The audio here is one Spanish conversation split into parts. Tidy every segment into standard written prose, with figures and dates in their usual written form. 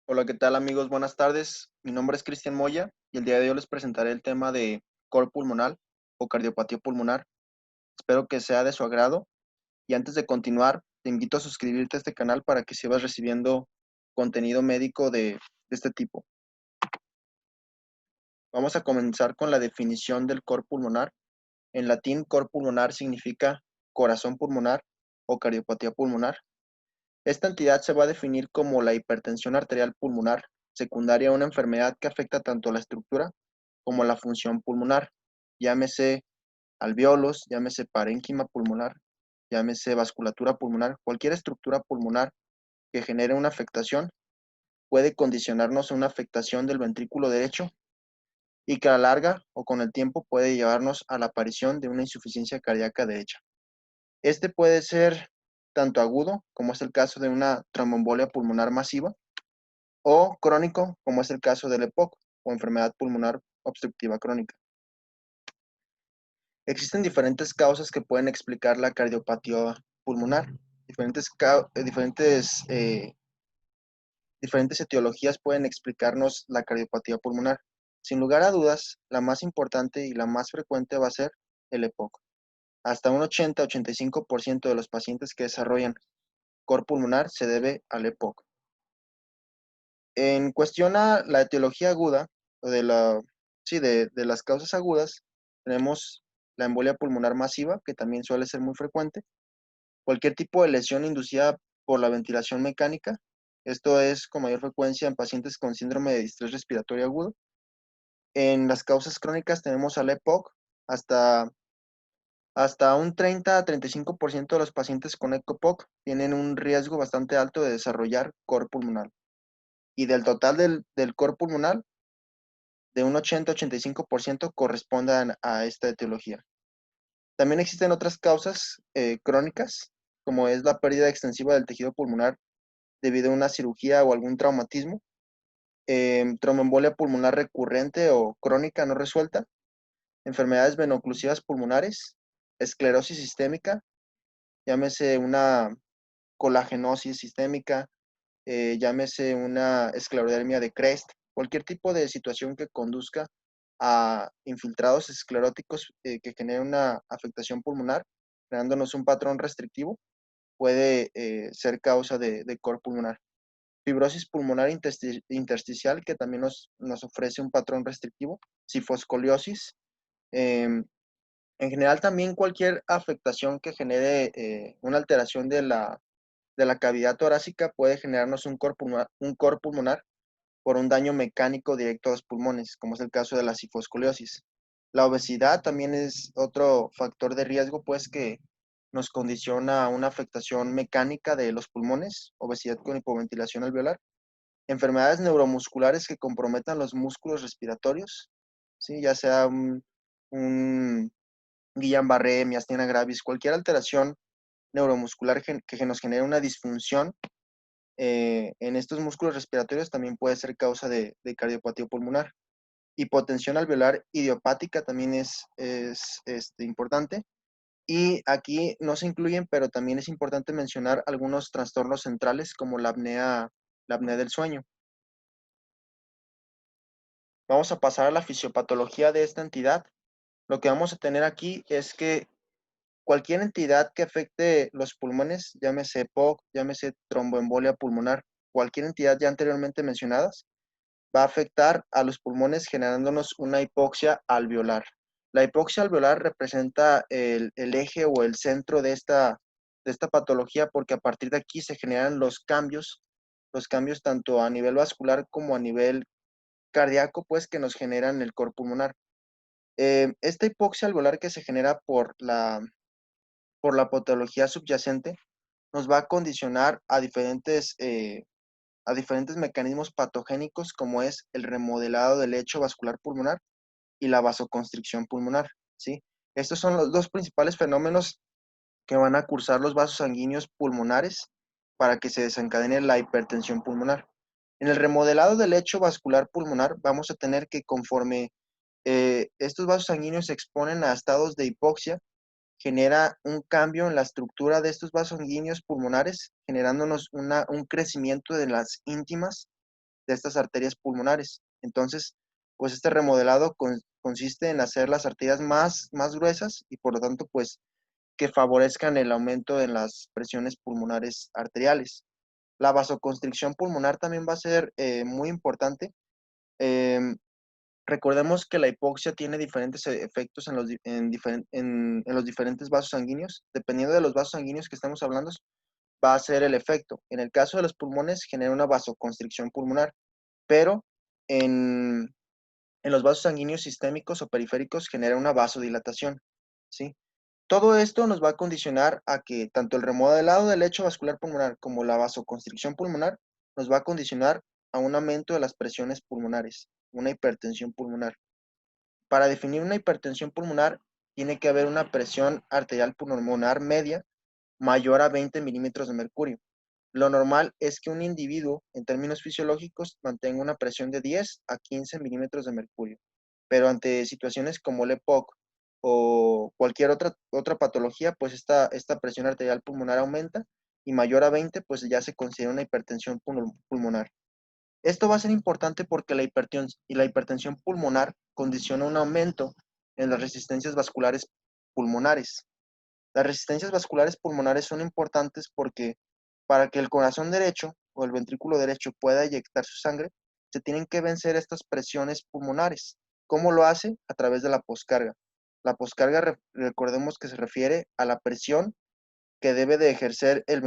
Hola, ¿qué tal amigos? Buenas tardes. Mi nombre es Cristian Moya y el día de hoy les presentaré el tema de cor pulmonar o cardiopatía pulmonar. Espero que sea de su agrado y antes de continuar, te invito a suscribirte a este canal para que sigas recibiendo contenido médico de este tipo. Vamos a comenzar con la definición del cor pulmonar. En latín, cor pulmonar significa corazón pulmonar o cardiopatía pulmonar. Esta entidad se va a definir como la hipertensión arterial pulmonar secundaria a una enfermedad que afecta tanto la estructura como la función pulmonar, llámese alvéolos, llámese parénquima pulmonar, llámese vasculatura pulmonar, cualquier estructura pulmonar que genere una afectación puede condicionarnos a una afectación del ventrículo derecho y que a la larga o con el tiempo puede llevarnos a la aparición de una insuficiencia cardíaca derecha. Este puede ser tanto agudo, como es el caso de una tromboembolia pulmonar masiva, o crónico, como es el caso del EPOC o enfermedad pulmonar obstructiva crónica. Existen diferentes causas que pueden explicar la cardiopatía pulmonar. Diferentes etiologías pueden explicarnos la cardiopatía pulmonar. Sin lugar a dudas, la más importante y la más frecuente va a ser el EPOC. Hasta un 80-85% de los pacientes que desarrollan cor pulmonar se debe al EPOC. En cuestión a la etiología aguda, o de las causas agudas, tenemos la embolia pulmonar masiva, que también suele ser muy frecuente, cualquier tipo de lesión inducida por la ventilación mecánica, esto es con mayor frecuencia en pacientes con síndrome de distrés respiratorio agudo. En las causas crónicas tenemos al EPOC, hasta, hasta un 30-35% de los pacientes con ECOPOC tienen un riesgo bastante alto de desarrollar cor pulmonar. Y del total del cor pulmonar, de un 80-85% correspondan a esta etiología. También existen otras causas crónicas, como es la pérdida extensiva del tejido pulmonar debido a una cirugía o algún traumatismo, tromboembolia pulmonar recurrente o crónica no resuelta, enfermedades venoclusivas pulmonares, esclerosis sistémica, llámese una colagenosis sistémica, llámese una esclerodermia de Crest, cualquier tipo de situación que conduzca a infiltrados escleróticos que generen una afectación pulmonar, creándonos un patrón restrictivo, puede ser causa de cor pulmonar. Fibrosis pulmonar intersticial, que también nos ofrece un patrón restrictivo, sifoscoliosis. En general, también cualquier afectación que genere una alteración de la cavidad torácica puede generarnos un cor pulmonar por un daño mecánico directo a los pulmones, como es el caso de la sifoscoliosis. La obesidad también es otro factor de riesgo, pues que nos condiciona a una afectación mecánica de los pulmones, obesidad con hipoventilación alveolar. Enfermedades neuromusculares que comprometan los músculos respiratorios, ¿sí? Ya sea un Guillain-Barré, miastenia gravis, cualquier alteración neuromuscular que nos genere una disfunción en estos músculos respiratorios también puede ser causa de cardiopatía pulmonar. Hipotensión alveolar idiopática también es importante. Y aquí no se incluyen, pero también es importante mencionar algunos trastornos centrales como la apnea del sueño. Vamos a pasar a la fisiopatología de esta entidad. Lo que vamos a tener aquí es que cualquier entidad que afecte los pulmones, llámese EPOC, llámese tromboembolia pulmonar, cualquier entidad ya anteriormente mencionadas, va a afectar a los pulmones generándonos una hipoxia alveolar. La hipoxia alveolar representa el eje o el centro de esta patología porque a partir de aquí se generan los cambios tanto a nivel vascular como a nivel cardíaco, pues que nos generan el cor pulmonar. Esta hipoxia alveolar que se genera por la patología subyacente nos va a condicionar a diferentes mecanismos patogénicos como es el remodelado del lecho vascular pulmonar y la vasoconstricción pulmonar, ¿sí? Estos son los dos principales fenómenos que van a cursar los vasos sanguíneos pulmonares para que se desencadene la hipertensión pulmonar. En el remodelado del lecho vascular pulmonar vamos a tener que conforme estos vasos sanguíneos se exponen a estados de hipoxia, genera un cambio en la estructura de estos vasos sanguíneos pulmonares, generándonos un crecimiento de las íntimas de estas arterias pulmonares. Entonces, pues este remodelado consiste en hacer las arterias más gruesas y por lo tanto, pues que favorezcan el aumento en las presiones pulmonares arteriales. La vasoconstricción pulmonar también va a ser muy importante. Em, Recordemos que la hipoxia tiene diferentes efectos en los diferentes vasos sanguíneos. Dependiendo de los vasos sanguíneos que estamos hablando, va a ser el efecto. En el caso de los pulmones, genera una vasoconstricción pulmonar, pero en, en los vasos sanguíneos sistémicos o periféricos genera una vasodilatación, ¿sí? Todo esto nos va a condicionar a que tanto el remodelado del lecho vascular pulmonar como la vasoconstricción pulmonar nos va a condicionar a un aumento de las presiones pulmonares, una hipertensión pulmonar. Para definir una hipertensión pulmonar, tiene que haber una presión arterial pulmonar media mayor a 20 milímetros de mercurio. Lo normal es que un individuo, en términos fisiológicos, mantenga una presión de 10 a 15 milímetros de mercurio. Pero ante situaciones como el EPOC o cualquier otra patología, pues esta presión arterial pulmonar aumenta y mayor a 20, pues ya se considera una hipertensión pulmonar. Esto va a ser importante porque la hipertensión pulmonar condiciona un aumento en las resistencias vasculares pulmonares. Las resistencias vasculares pulmonares son importantes porque para que el corazón derecho o el ventrículo derecho pueda eyectar su sangre, se tienen que vencer estas presiones pulmonares. ¿Cómo lo hace? A través de la poscarga. La poscarga, recordemos que se refiere a la presión que debe de ejercer en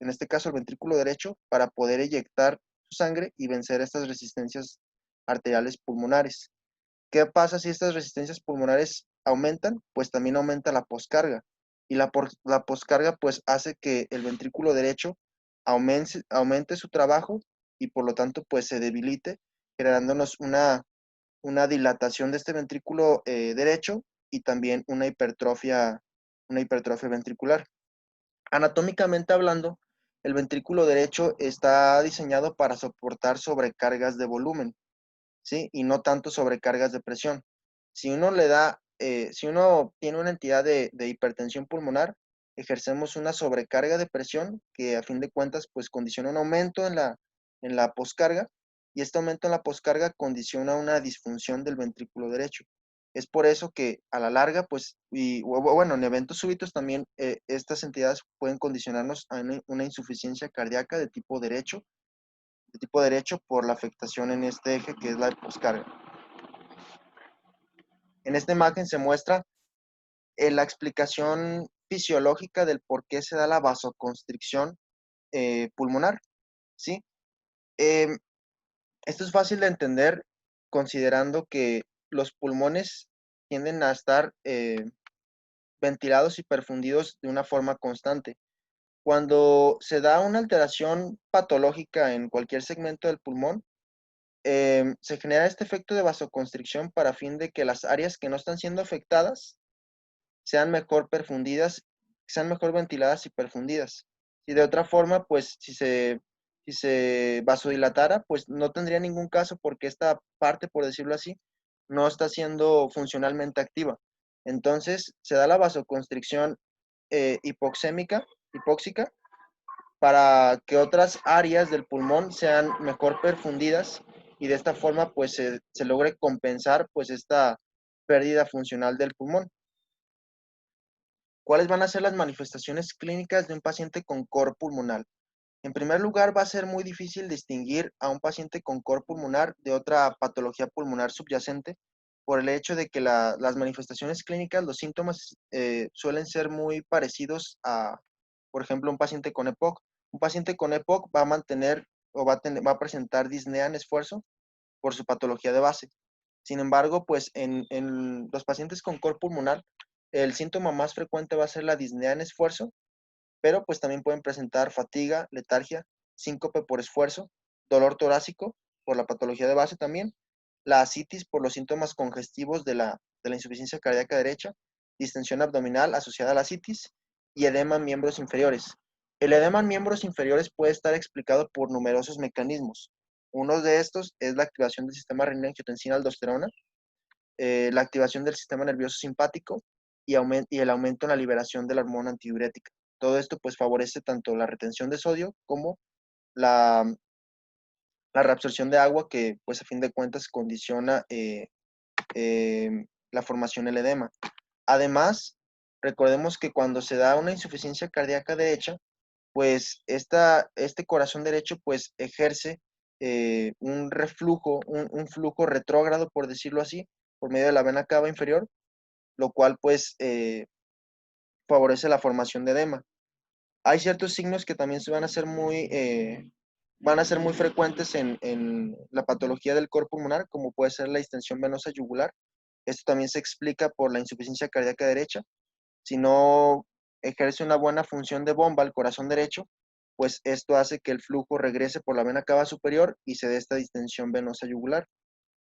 este caso el ventrículo derecho, para poder eyectar su sangre y vencer estas resistencias arteriales pulmonares. ¿Qué pasa si estas resistencias pulmonares aumentan? Pues también aumenta la poscarga. Y la poscarga pues hace que el ventrículo derecho aumente su trabajo y por lo tanto pues se debilite, generándonos una dilatación de este ventrículo derecho y también una hipertrofia ventricular. Anatómicamente hablando, el ventrículo derecho está diseñado para soportar sobrecargas de volumen, ¿sí? Y no tanto sobrecargas de presión. Si uno tiene una entidad de hipertensión pulmonar, ejercemos una sobrecarga de presión que a fin de cuentas pues condiciona un aumento en la poscarga y este aumento en la poscarga condiciona una disfunción del ventrículo derecho. Es por eso que a la larga, pues, bueno, en eventos súbitos también estas entidades pueden condicionarnos a una insuficiencia cardíaca de tipo derecho por la afectación en este eje que es la poscarga. En esta imagen se muestra la explicación fisiológica del por qué se da la vasoconstricción pulmonar, ¿sí? Eh, Esto es fácil de entender considerando que los pulmones tienden a estar ventilados y perfundidos de una forma constante. Cuando se da una alteración patológica en cualquier segmento del pulmón, se genera este efecto de vasoconstricción para fin de que las áreas que no están siendo afectadas sean mejor perfundidas, sean mejor ventiladas y perfundidas. Y de otra forma, pues si se vasodilatara, pues no tendría ningún caso porque esta parte, por decirlo así, no está siendo funcionalmente activa. Entonces, se da la vasoconstricción hipóxica, para que otras áreas del pulmón sean mejor perfundidas y de esta forma pues se logre compensar pues esta pérdida funcional del pulmón. ¿Cuáles van a ser las manifestaciones clínicas de un paciente con cor pulmonar? En primer lugar, va a ser muy difícil distinguir a un paciente con cor pulmonar de otra patología pulmonar subyacente por el hecho de que las manifestaciones clínicas, los síntomas suelen ser muy parecidos a, por ejemplo, un paciente con EPOC. Un paciente con EPOC va a mantener o va a presentar disnea en esfuerzo por su patología de base. Sin embargo, pues en los pacientes con cor pulmonar, el síntoma más frecuente va a ser la disnea en esfuerzo, pero pues también pueden presentar fatiga, letargia, síncope por esfuerzo, dolor torácico por la patología de base también, la ascitis por los síntomas congestivos de la insuficiencia cardíaca derecha, distensión abdominal asociada a la ascitis y edema en miembros inferiores. El edema en miembros inferiores puede estar explicado por numerosos mecanismos. Uno de estos es la activación del sistema renina-angiotensina-aldosterona, la activación del sistema nervioso simpático y el aumento en la liberación de la hormona antidiurética. Todo esto pues favorece tanto la retención de sodio como la, la reabsorción de agua que, pues a fin de cuentas, condiciona la formación del edema. Además, recordemos que cuando se da una insuficiencia cardíaca derecha, pues este corazón derecho pues ejerce un reflujo, un flujo retrógrado, por decirlo así, por medio de la vena cava inferior, lo cual pues favorece la formación de edema. Hay ciertos signos que también se van a ser muy frecuentes en la patología del coro pulmonar, como puede ser la distensión venosa yugular. Esto también se explica por la insuficiencia cardíaca derecha. Si no ejerce una buena función de bomba al corazón derecho, pues esto hace que el flujo regrese por la vena cava superior y se dé esta distensión venosa yugular.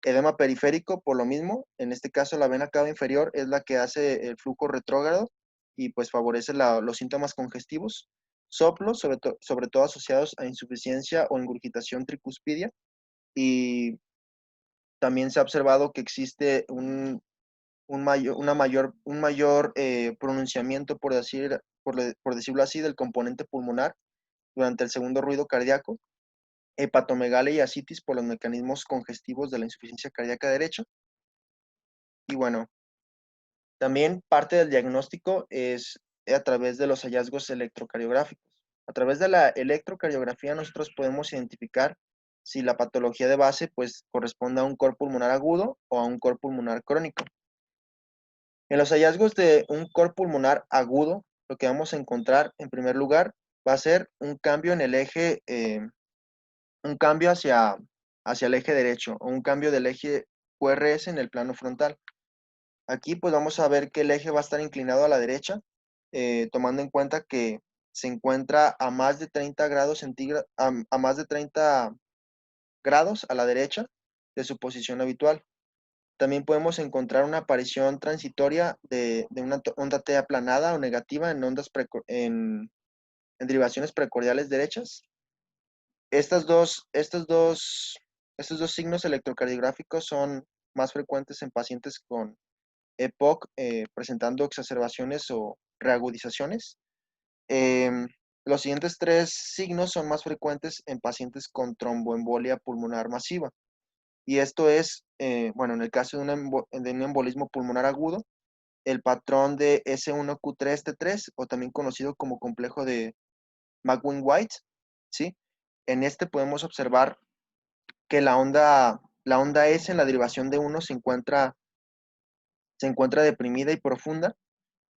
Edema periférico, por lo mismo, en este caso la vena cava inferior es la que hace el flujo retrógrado y pues favorece los síntomas congestivos. Soplos, sobre todo asociados a insuficiencia o ingurgitación tricuspidia. Y también se ha observado que existe un mayor pronunciamiento, por decirlo así, del componente pulmonar durante el segundo ruido cardíaco, hepatomegalia y ascitis por los mecanismos congestivos de la insuficiencia cardíaca derecha. Y bueno, también parte del diagnóstico es a través de los hallazgos electrocardiográficos. A través de la electrocardiografía nosotros podemos identificar si la patología de base pues corresponde a un cor pulmonar agudo o a un cor pulmonar crónico. En los hallazgos de un cor pulmonar agudo, lo que vamos a encontrar en primer lugar va a ser un cambio en el eje, un cambio hacia el eje derecho o un cambio del eje QRS en el plano frontal. Aquí pues vamos a ver que el eje va a estar inclinado a la derecha, tomando en cuenta que se encuentra a más de 30 grados centígrados, a más de 30 grados a la derecha de su posición habitual. También podemos encontrar una aparición transitoria de una onda T aplanada o negativa en derivaciones precordiales derechas. Estos dos signos electrocardiográficos son más frecuentes en pacientes con EPOC presentando exacerbaciones o reagudizaciones. Los siguientes tres signos son más frecuentes en pacientes con tromboembolia pulmonar masiva. Y esto es, bueno, en el caso de un embolismo pulmonar agudo, el patrón de S1Q3T3, o también conocido como complejo de McGuinn-White, ¿sí? En este podemos observar que la onda S en la derivación de 1 se encuentra deprimida y profunda.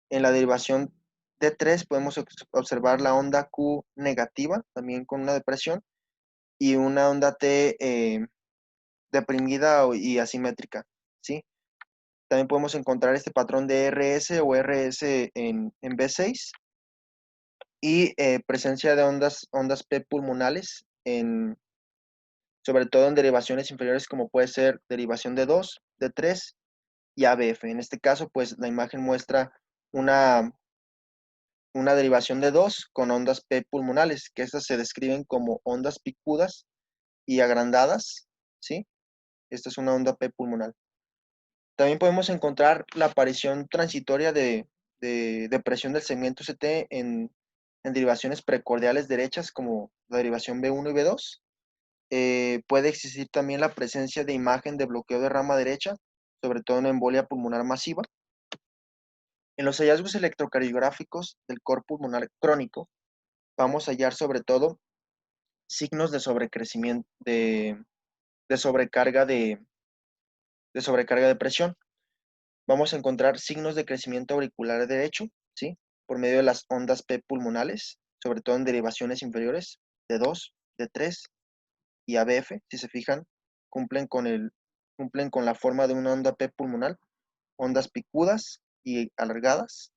En la derivación de 3 podemos observar la onda Q negativa, también con una depresión, y una onda T deprimida y asimétrica, ¿sí? También podemos encontrar este patrón de RS o RS en B6 y presencia de ondas P pulmonales, sobre todo en derivaciones inferiores como puede ser derivación de 2, de 3 y ABF. En este caso, pues la imagen muestra una, una derivación de 2 con ondas P pulmonales, que estas se describen como ondas picudas y agrandadas, ¿sí? Esta es una onda P pulmonar. También podemos encontrar la aparición transitoria de depresión del segmento CT en derivaciones precordiales derechas como la derivación B1 y B2. Puede existir también la presencia de imagen de bloqueo de rama derecha, sobre todo en embolia pulmonar masiva. En los hallazgos electrocardiográficos del cor pulmonar crónico, vamos a hallar sobre todo signos de sobrecrecimiento, de sobrecarga de sobrecarga de presión. Vamos a encontrar signos de crecimiento auricular derecho, ¿sí? Por medio de las ondas P pulmonales, sobre todo en derivaciones inferiores, de 2, de 3 y ABF, si se fijan, cumplen con la forma de una onda P pulmonar, ondas picudas y alargadas,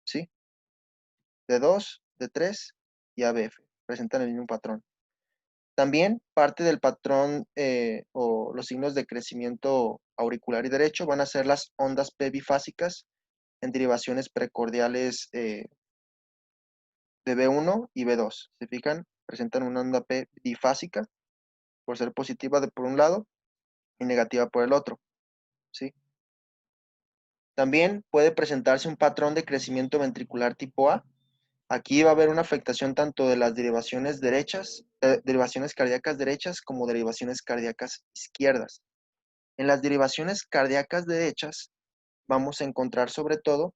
¿sí? De 2, de 3 y ABF, presentan el mismo patrón. También parte del patrón o los signos de crecimiento auricular y derecho van a ser las ondas P bifásicas en derivaciones precordiales de B1 y B2. ¿Se fijan? Presentan una onda P difásica por ser positiva por un lado y negativa por el otro, ¿sí? También puede presentarse un patrón de crecimiento ventricular tipo A Aquí va a haber una afectación tanto de las derivaciones derechas, derivaciones cardíacas derechas como derivaciones cardíacas izquierdas. En las derivaciones cardíacas derechas vamos a encontrar sobre todo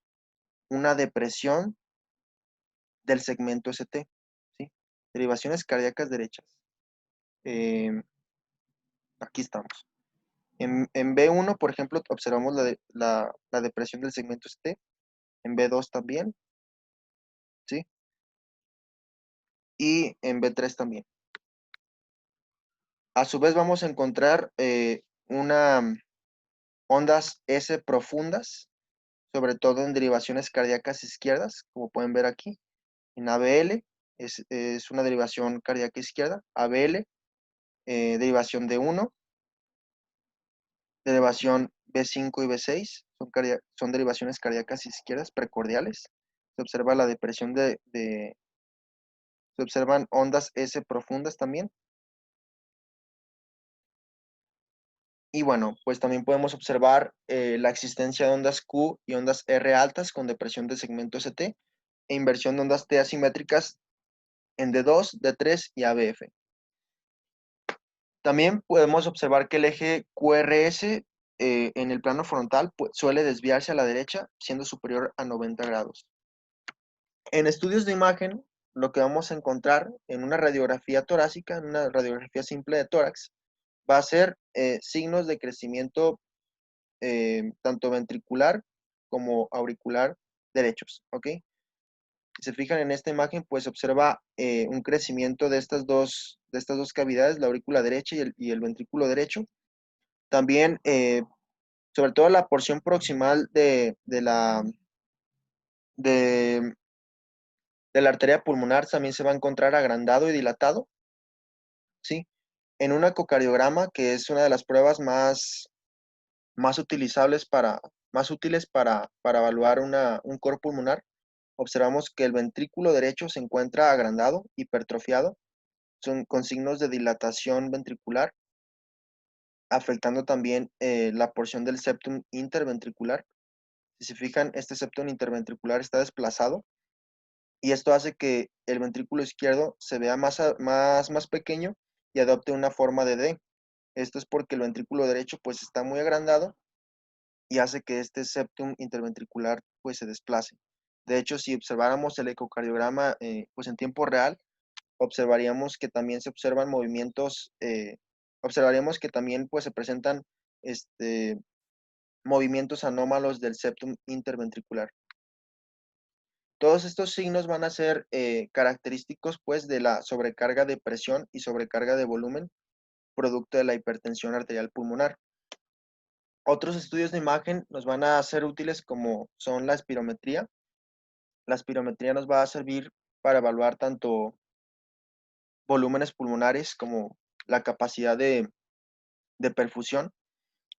una depresión del segmento ST, ¿sí? Derivaciones cardíacas derechas. Eh, Aquí estamos. En B1, por ejemplo, observamos la depresión del segmento ST, en B2 también, ¿sí? Y en B3 también. A su vez vamos a encontrar una ondas S profundas, sobre todo en derivaciones cardíacas izquierdas, como pueden ver aquí. En ABL es una derivación cardíaca izquierda, ABL, derivación D1, derivación B5 y B6, son derivaciones cardíacas izquierdas precordiales. Se observa la depresión se observan ondas S profundas también. Y bueno, pues también podemos observar la existencia de ondas Q y ondas R altas con depresión del segmento ST e inversión de ondas T asimétricas en D2, D3 y ABF. También podemos observar que el eje QRS en el plano frontal suele desviarse a la derecha, siendo superior a 90 grados. En estudios de imagen, lo que vamos a encontrar en una radiografía torácica, en una radiografía simple de tórax, va a ser signos de crecimiento tanto ventricular como auricular derechos, ¿ok? Si se fijan en esta imagen, pues se observa un crecimiento de estas dos cavidades, la aurícula derecha y el ventrículo derecho. También, sobre todo la porción proximal de, de la arteria pulmonar también se va a encontrar agrandado y dilatado, ¿sí? En un ecocardiograma, que es una de las pruebas más utilizables más útiles para evaluar un coro pulmonar, observamos que el ventrículo derecho se encuentra agrandado, hipertrofiado, con signos de dilatación ventricular, afectando también la porción del septum interventricular. Si se fijan, este septum interventricular está desplazado y esto hace que el ventrículo izquierdo se vea más pequeño y adopte una forma de D. Esto es porque el ventrículo derecho pues está muy agrandado y hace que este septum interventricular pues se desplace. De hecho, si observáramos el ecocardiograma pues en tiempo real, observaríamos que también se observan movimientos, observaríamos que también pues se presentan este, movimientos anómalos del septum interventricular. Todos estos signos van a ser característicos pues de la sobrecarga de presión y sobrecarga de volumen producto de la hipertensión arterial pulmonar. Otros estudios de imagen nos van a ser útiles como son la espirometría. La espirometría nos va a servir para evaluar tanto volúmenes pulmonares como la capacidad de perfusión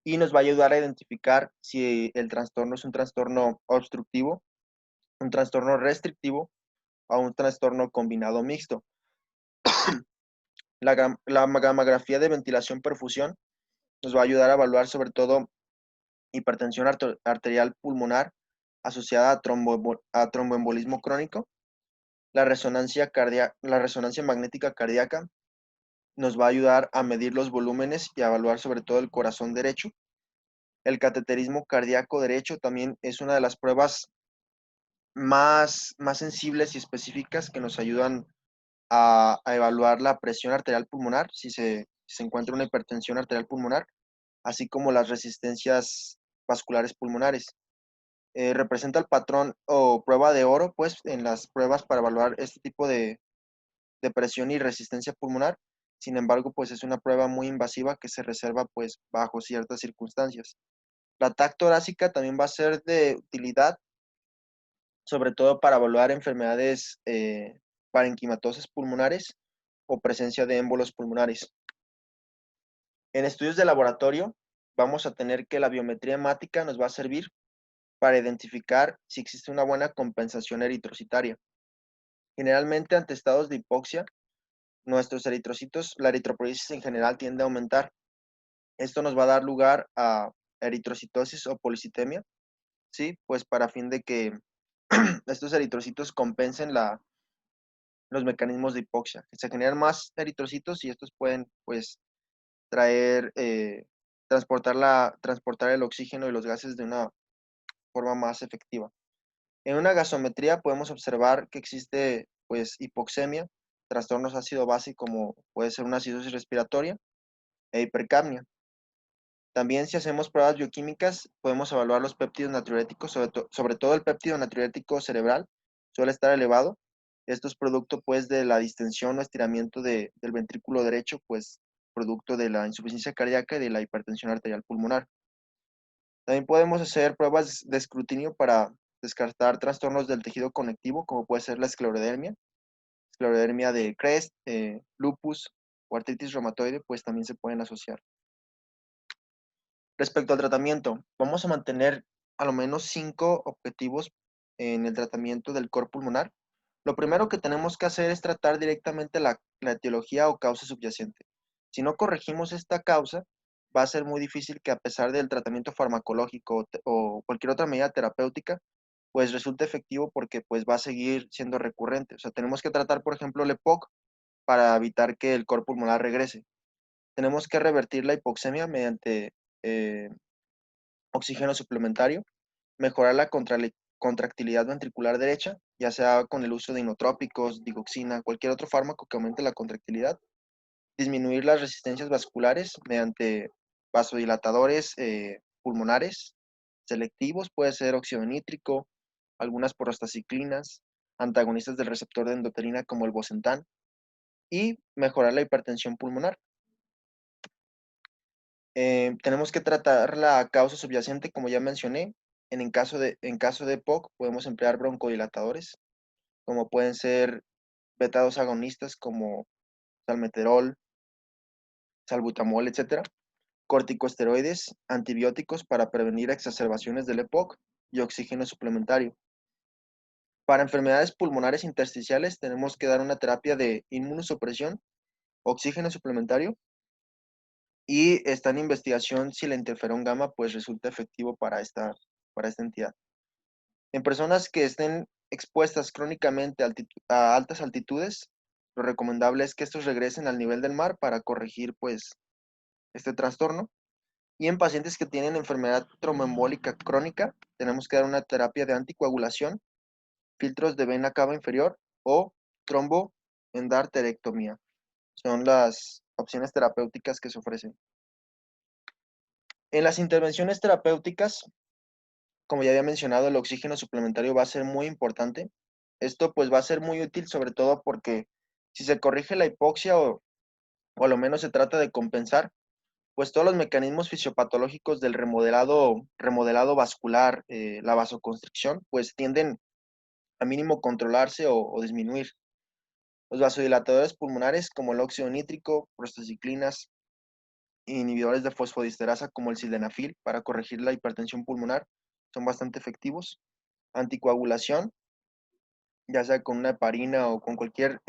y nos va a ayudar a identificar si el trastorno es un trastorno obstructivo, un trastorno restrictivo o un trastorno combinado mixto. La gammagrafía de ventilación-perfusión nos va a ayudar a evaluar sobre todo hipertensión arterial pulmonar asociada a tromboembolismo crónico. La resonancia magnética cardíaca nos va a ayudar a medir los volúmenes y a evaluar sobre todo el corazón derecho. El cateterismo cardíaco derecho también es una de las pruebas más sensibles y específicas que nos ayudan a evaluar la presión arterial pulmonar, si se encuentra una hipertensión arterial pulmonar, así como las resistencias vasculares pulmonares. Representa el patrón o prueba de oro, pues, en las pruebas para evaluar este tipo de presión y resistencia pulmonar. Sin embargo, pues es una prueba muy invasiva que se reserva, pues, bajo ciertas circunstancias. La TAC torácica también va a ser de utilidad, sobre todo para evaluar enfermedades parenquimatosas pulmonares o presencia de émbolos pulmonares. En estudios de laboratorio, vamos a tener que la biometría hemática nos va a servir para identificar si existe una buena compensación eritrocitaria. Generalmente, ante estados de hipoxia, nuestros eritrocitos, la eritropoiesis en general tiende a aumentar. Esto nos va a dar lugar a eritrocitosis o policitemia, ¿sí? Pues para fin de que estos eritrocitos compensen los mecanismos de hipoxia, que se generan más eritrocitos y estos pueden, pues, traer, transportar el oxígeno y los gases de una forma más efectiva. En una gasometría podemos observar que existe, pues, hipoxemia, trastornos ácido-base como puede ser una acidosis respiratoria e hipercapnia. También si hacemos pruebas bioquímicas, podemos evaluar los péptidos natriuréticos, sobre todo el péptido natriurético cerebral, suele estar elevado. Esto es producto pues de la distensión o estiramiento del ventrículo derecho, pues producto de la insuficiencia cardíaca y de la hipertensión arterial pulmonar. También podemos hacer pruebas de escrutinio para descartar trastornos del tejido conectivo, como puede ser la esclerodermia de Crest, lupus o artritis reumatoide, pues también se pueden asociar. Respecto al tratamiento, vamos a mantener a lo menos 5 objetivos en el tratamiento del cor pulmonar. Lo primero que tenemos que hacer es tratar directamente la etiología o causa subyacente. Si no corregimos esta causa, va a ser muy difícil que a pesar del tratamiento farmacológico o cualquier otra medida terapéutica, pues resulte efectivo porque pues va a seguir siendo recurrente. O sea, tenemos que tratar, por ejemplo, el EPOC para evitar que el cor pulmonar regrese. Tenemos que revertir la hipoxemia mediante eh, oxígeno suplementario, mejorar la contractilidad ventricular derecha, ya sea con el uso de inotrópicos, digoxina, cualquier otro fármaco que aumente la contractilidad, disminuir las resistencias vasculares mediante vasodilatadores pulmonares selectivos, puede ser óxido nítrico, algunas prostaciclinas, antagonistas del receptor de endotelina como el Bosentan, y mejorar la hipertensión pulmonar. Tenemos que tratar la causa subyacente, como ya mencioné. En caso de POC, podemos emplear broncodilatadores, como pueden ser beta-2 agonistas como salmeterol, salbutamol, etcétera. Corticosteroides, antibióticos para prevenir exacerbaciones del EPOC y oxígeno suplementario. Para enfermedades pulmonares intersticiales, tenemos que dar una terapia de inmunosupresión, oxígeno suplementario, y está en investigación si la interferón gamma pues resulta efectivo para esta entidad. En personas que estén expuestas crónicamente a altas altitudes, lo recomendable es que estos regresen al nivel del mar para corregir pues este trastorno. Y en pacientes que tienen enfermedad tromboembólica crónica, tenemos que dar una terapia de anticoagulación, filtros de vena cava inferior o tromboendarterectomía. Son las opciones terapéuticas que se ofrecen. En las intervenciones terapéuticas, como ya había mencionado, el oxígeno suplementario va a ser muy importante. Esto pues va a ser muy útil sobre todo porque si se corrige la hipoxia o a lo menos se trata de compensar, pues todos los mecanismos fisiopatológicos del remodelado vascular, la vasoconstricción, pues tienden a mínimo controlarse o disminuir. Los vasodilatadores pulmonares como el óxido nítrico, prostaciclinas, inhibidores de fosfodiesterasa como el sildenafil para corregir la hipertensión pulmonar son bastante efectivos. Anticoagulación, ya sea con una heparina o con cualquier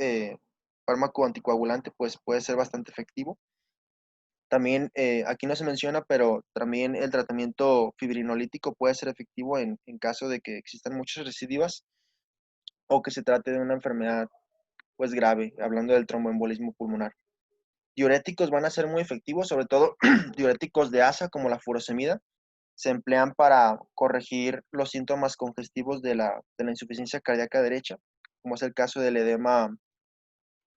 fármaco anticoagulante, pues puede ser bastante efectivo. También, aquí no se menciona, pero también el tratamiento fibrinolítico puede ser efectivo en caso de que existan muchas recidivas o que se trate de una enfermedad pues grave, hablando del tromboembolismo pulmonar. Diuréticos van a ser muy efectivos, sobre todo diuréticos de asa como la furosemida, se emplean para corregir los síntomas congestivos de la insuficiencia cardíaca derecha, como es el caso del edema,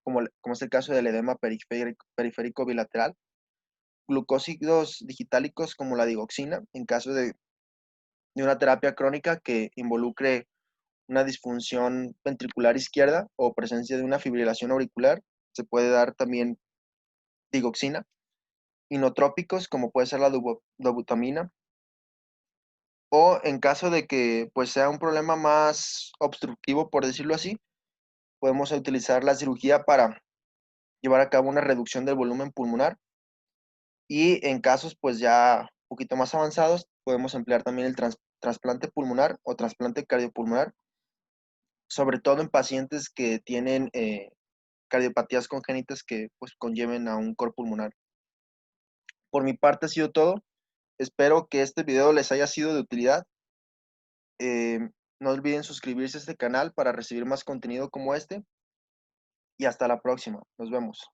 como es el caso del edema periférico bilateral. Glucósidos digitálicos como la digoxina, en caso de una terapia crónica que involucre una disfunción ventricular izquierda o presencia de una fibrilación auricular, se puede dar también digoxina. Inotrópicos como puede ser la dobutamina, o en caso de que pues sea un problema más obstructivo, por decirlo así, podemos utilizar la cirugía para llevar a cabo una reducción del volumen pulmonar, y en casos pues ya un poquito más avanzados podemos emplear también el trasplante pulmonar o trasplante cardiopulmonar, sobre todo en pacientes que tienen cardiopatías congénitas que pues conlleven a un cor pulmonar. Por mi parte ha sido todo. Espero que este video les haya sido de utilidad. Eh, no olviden suscribirse a este canal para recibir más contenido como este. y hasta la próxima. Nos vemos.